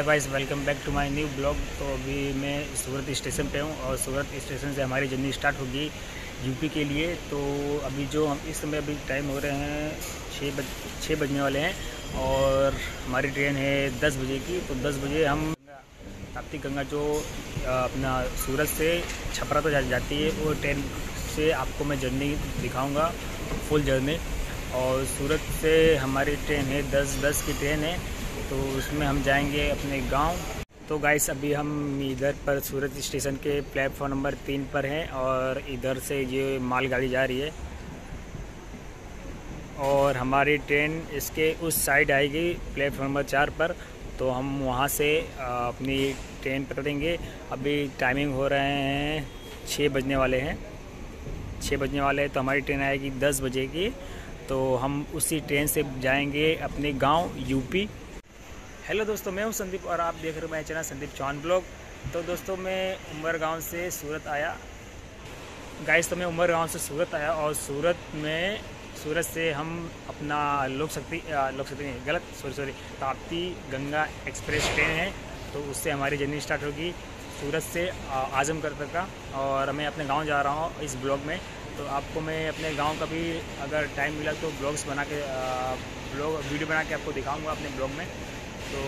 Guys, welcome back to my new blog. तो अभी मैं सूरत स्टेशन पे हूँ और सूरत स्टेशन से हमारी जर्नी स्टार्ट होगी यूपी के लिए। तो अभी जो हम इस समय अभी टाइम हो रहे हैं 6 बजने वाले हैं और हमारी ट्रेन है 10 बजे की। तो 10 बजे हम tapti गंगा जो अपना सूरत से छपरा तो जाती है, वो ट्रेन से आपको मैं जर्नी दिखाऊँगा, फुल जर्नी। और सूरत से हमारी ट्रेन है 10 की ट्रेन है, तो उसमें हम जाएंगे अपने गांव। तो गाइस, अभी हम इधर पर सूरत स्टेशन के प्लेटफॉर्म नंबर 3 पर हैं और इधर से ये मालगाड़ी जा रही है और हमारी ट्रेन इसके उस साइड आएगी प्लेटफॉर्म नंबर 4 पर। तो हम वहां से अपनी ट्रेन पकड़ेंगे। अभी टाइमिंग हो रहे हैं 6 बजने वाले हैं। 6 बजने वाले हैं तो हमारी ट्रेन आएगी 10 बजे की। तो हम उसी ट्रेन से जाएंगे अपने गांव यूपी। हेलो दोस्तों, मैं हूं संदीप और आप देख रहे हो मेरा चैनल संदीप चौहान ब्लॉग। तो दोस्तों, मैं उमरगांव से सूरत आया। गाइस, तो मैं उमरगांव से सूरत आया और सूरत से हम अपना लोक शक्ति नहीं, गलत, sorry, Tapti Ganga express train है, तो उससे हमारी जर्नी स्टार्ट होगी सूरत से आजमगढ़ तक का। और मैं अपने गांव जा रहा हूं इस ब्लॉग में। तो आपको मैं अपने गांव का भी अगर टाइम मिला तो वीडियो बना के आपको दिखाऊंगा अपने ब्लॉग में। तो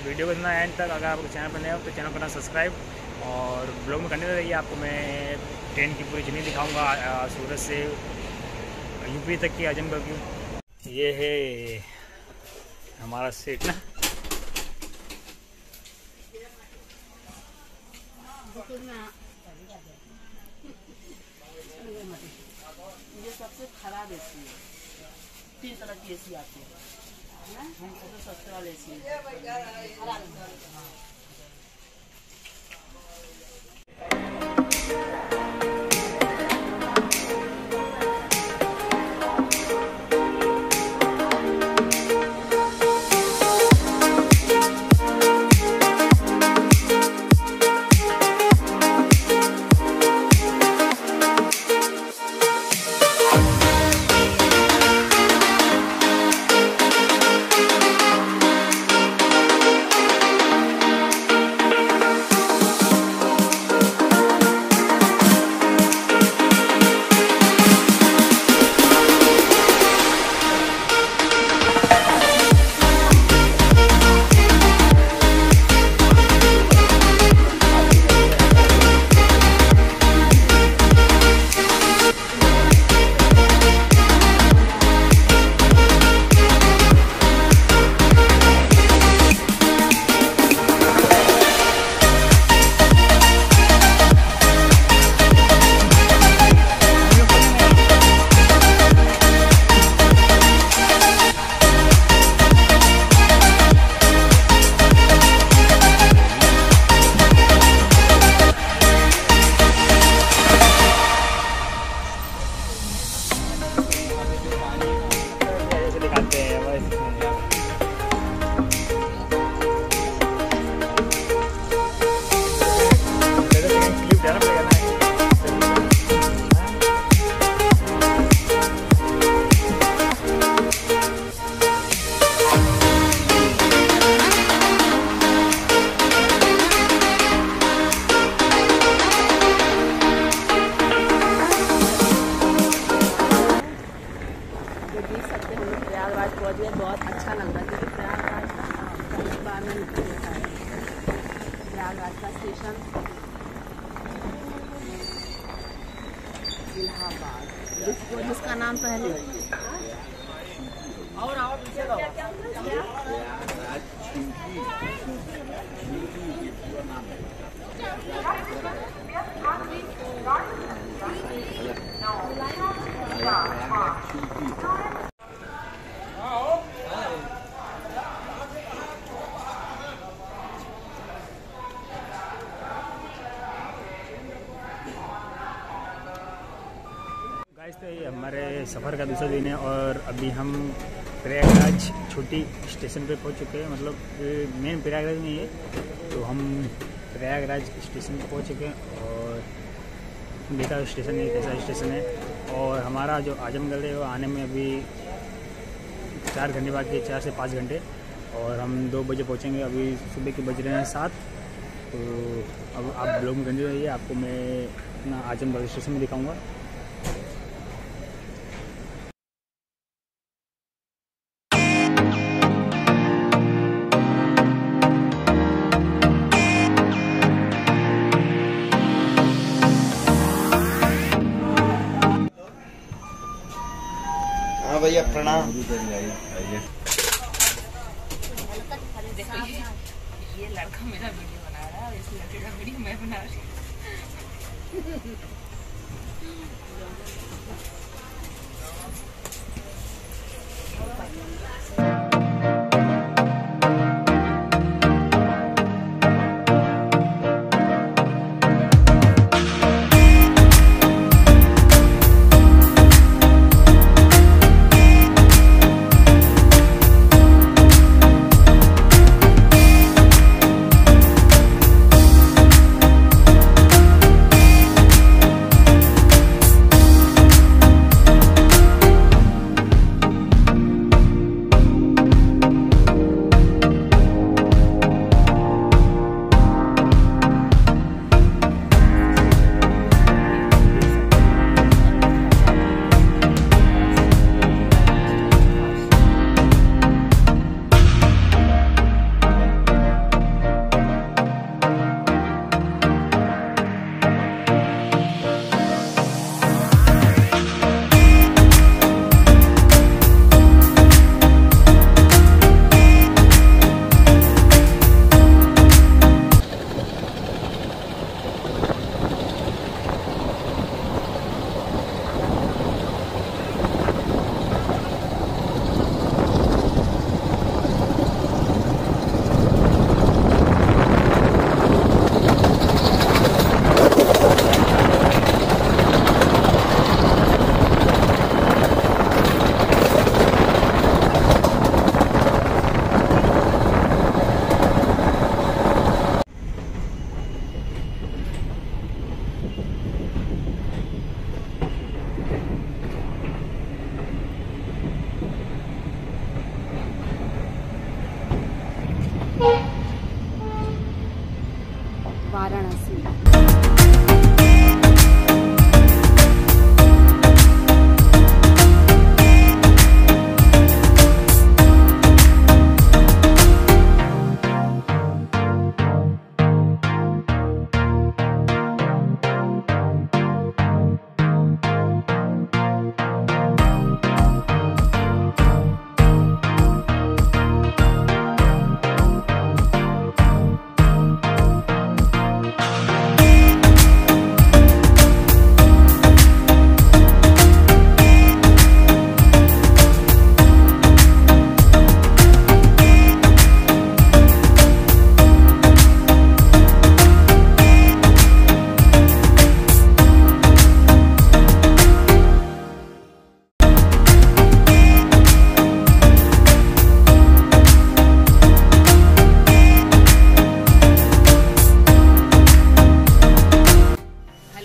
वीडियो को इतना एंड तक, अगर आप चैनल पर नए हो तो चैनल करना सब्सक्राइब और ब्लॉग में करने रहिए। आपको मैं ट्रेन की पूरी जर्नी दिखाऊंगा सूरत से यूपी तक की, आजमगढ़ की। ये है हमारा सीट ना। ये सबसे खराब एसी है। 3 तरह की एसी आती है, सबसे सस्ते वाले एसी है। बहुत अच्छा लग रहा है क्योंकि प्रयागराज का बार में निकल देखा है। प्रयागराज का स्टेशन इलाहाबाद, जिसका नाम पहले और गाइस, तो ये हमारे सफ़र का दूसरा दिन है और अभी हम प्रयागराज छोटी स्टेशन पे पहुंच चुके हैं। मतलब मेन प्रयागराज नहीं है, तो हम प्रयागराज स्टेशन पे पहुंच चुके हैं और देखा स्टेशन है कैसा स्टेशन है। और हमारा जो आजमगढ़ है वो आने में अभी 4 घंटे बाकी है, 4 से 5 घंटे। और हम 2 बजे पहुँचेंगे। अभी सुबह के बज रहे हैं 7। तो अब आप ब्लॉग में कंटिन्यू रहिए, आपको मैं अपना आजमगढ़ स्टेशन में दिखाऊँगा। हाँ भैया प्रणाम। देखो ये लड़का मेरा वीडियो बना रहा है और इस लड़के का वीडियो मैं बना रही हूँ। वाराणसी।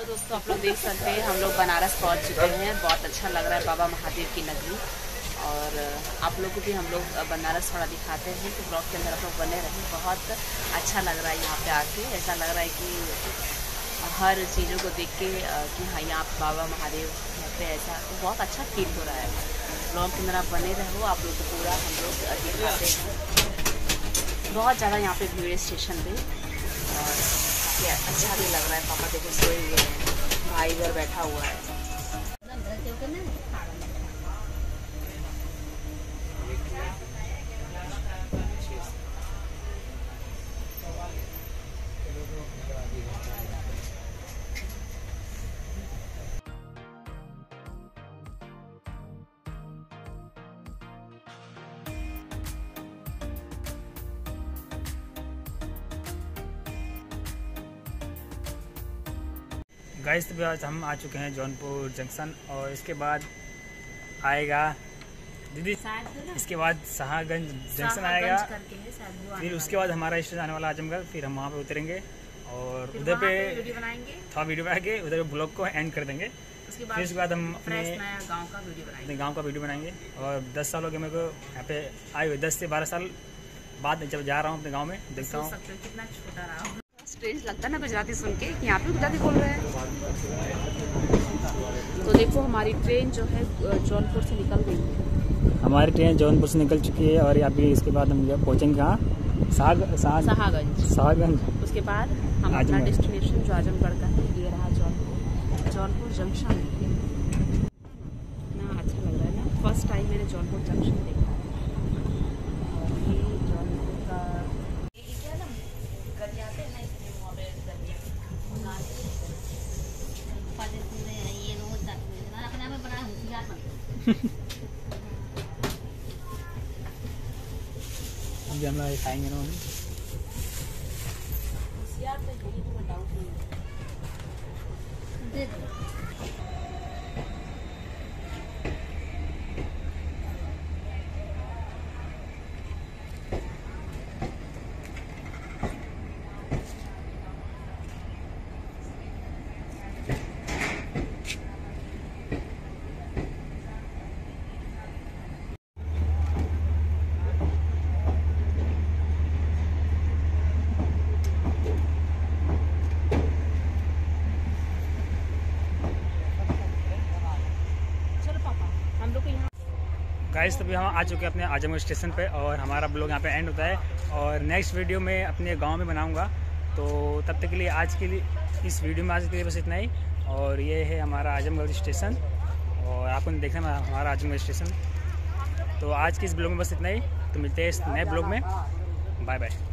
दोस्तों आप लोग देख सकते हैं हम लोग बनारस पहुंच चुके हैं। बहुत अच्छा लग रहा है बाबा महादेव की नगरी। और आप लोग को भी हम लोग बनारस थोड़ा दिखाते हैं, तो ब्लॉग के अंदर आप लोग बने रहें। बहुत अच्छा लग रहा है यहाँ पे आके। ऐसा लग रहा है कि हर चीज़ों को देख के कि हाँ यहाँ बाबा महादेव पे ऐसा तो बहुत अच्छा फील हो रहा है। ब्लॉग के अंदर आप बने रहो, आप लोग को पूरा हम लोग दिखाते हैं। बहुत ज़्यादा यहाँ पे भीड़ स्टेशन पे और अच्छा भी लग रहा है। पापा देखो सोए हुए हैं, भाई इधर बैठा हुआ है। गाइस तो आज हम आ चुके हैं जौनपुर जंक्शन और इसके बाद आएगा दीदी, इसके बाद शाहगंज जंक्शन आएगा, फिर उसके बाद हमारा स्टेशन आने वाला आजमगढ़। फिर हम वहाँ पे उतरेंगे और उधर पे थोड़ा वीडियो बना के उधर ब्लॉग को एंड कर देंगे। फिर उसके बाद हम अपने गाँव का वीडियो बनाएंगे। और 10 साल हो गए मेरे को यहाँ पे आए हुए, 10 से 12 साल बाद जब जा रहा हूँ अपने गाँव में देखता हूँ। कितना छोटा रहा हूँ। स्ट्रेंज लगता है ना गुजराती सुन के कि यहाँ पे गुजराती बोल रहे हैं। तो देखो हमारी ट्रेन जो है जौनपुर से निकल गई है। हमारी ट्रेन जौनपुर से निकल चुकी है और अभी इसके बाद हम पहुँचेंगे कहाँ? शाहगंज। उसके बाद हम अपना डेस्टिनेशन जो आजमगढ़ का है ये रहा जौनपुर जंक्शन। ना अच्छा लग रहा है ना, फर्स्ट टाइम मैंने जौनपुर जंक्शन देखा है। ये जौनपुर का अभी हम लोग खाएंगे ना। गाइस तभी हम आ चुके हैं अपने आजमगढ़ स्टेशन पे और हमारा ब्लॉग यहाँ पे एंड होता है और नेक्स्ट वीडियो में अपने गांव में बनाऊंगा। तो तब तक के लिए आज के लिए इस वीडियो में आज के लिए बस इतना ही। और ये है हमारा आजमगढ़ स्टेशन और आपको देखना है हमारा आजमगढ़ स्टेशन। तो आज के इस ब्लॉग में बस इतना ही। तो मिलते हैं इस नए ब्लॉग में। Bye bye.